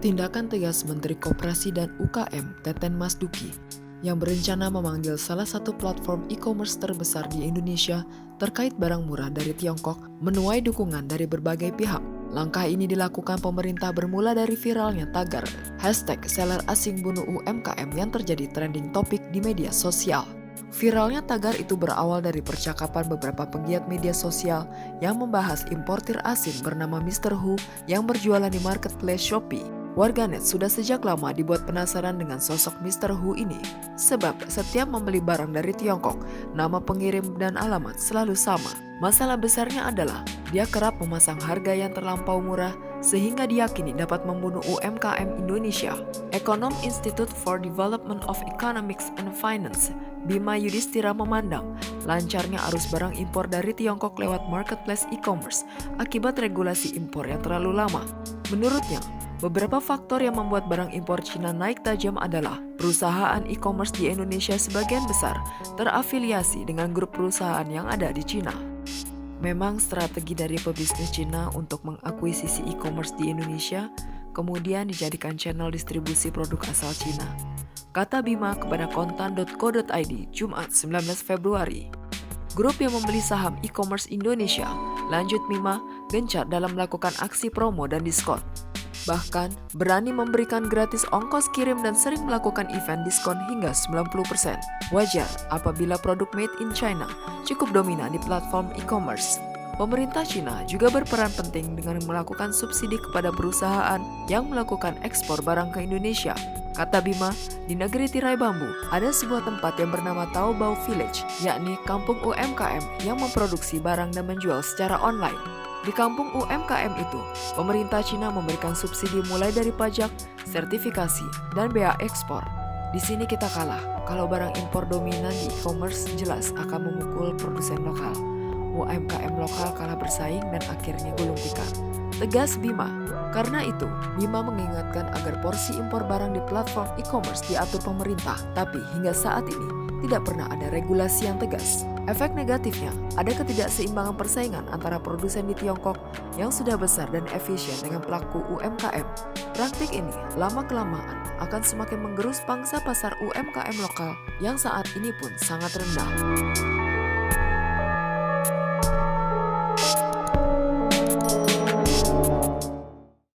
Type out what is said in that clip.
Tindakan tegas Menteri Koperasi dan UKM Teten Mas Duki yang berencana memanggil salah satu platform e-commerce terbesar di Indonesia terkait barang murah dari Tiongkok menuai dukungan dari berbagai pihak. Langkah ini dilakukan pemerintah bermula dari viralnya tagar #seller asing bunuh UMKM yang terjadi trending topik di media sosial. Viralnya tagar itu berawal dari percakapan beberapa penggiat media sosial yang membahas importir asing bernama Mr. Hu yang berjualan di marketplace Shopee. Warganet sudah sejak lama dibuat penasaran dengan sosok Mr. Hu ini, sebab setiap membeli barang dari Tiongkok, nama pengirim dan alamat selalu sama. Masalah besarnya adalah dia kerap memasang harga yang terlampau murah sehingga diyakini dapat membunuh UMKM Indonesia. Ekonom Institute for Development of Economics and Finance, Bima Yudhistira memandang lancarnya arus barang impor dari Tiongkok lewat marketplace e-commerce akibat regulasi impor yang terlalu lama. Menurutnya, beberapa faktor yang membuat barang impor Cina naik tajam adalah perusahaan e-commerce di Indonesia sebagian besar terafiliasi dengan grup perusahaan yang ada di Cina. Memang strategi dari pebisnis Cina untuk mengakuisisi e-commerce di Indonesia kemudian dijadikan channel distribusi produk asal Cina, kata Bima kepada kontan.co.id Jumat 19 Februari. Grup yang membeli saham e-commerce Indonesia, lanjut Bima, gencar dalam melakukan aksi promo dan diskon. Bahkan, berani memberikan gratis ongkos kirim dan sering melakukan event diskon hingga 90%. Wajar apabila produk made in China cukup dominan di platform e-commerce. Pemerintah Cina juga berperan penting dengan melakukan subsidi kepada perusahaan yang melakukan ekspor barang ke Indonesia. Kata Bima, di negeri tirai bambu ada sebuah tempat yang bernama Taobao Village, yakni kampung UMKM yang memproduksi barang dan menjual secara online. Di kampung UMKM itu, pemerintah Cina memberikan subsidi mulai dari pajak, sertifikasi, dan bea ekspor. Di sini kita kalah. Kalau barang impor dominan di e-commerce jelas akan memukul produsen lokal. UMKM lokal kalah bersaing dan akhirnya gulung tikar, tegas Bima. Karena itu, Bima mengingatkan agar porsi impor barang di platform e-commerce diatur pemerintah, tapi hingga saat ini tidak pernah ada regulasi yang tegas. Efek negatifnya, ada ketidakseimbangan persaingan antara produsen di Tiongkok yang sudah besar dan efisien dengan pelaku UMKM. Praktik ini lama-kelamaan akan semakin menggerus pangsa pasar UMKM lokal yang saat ini pun sangat rendah.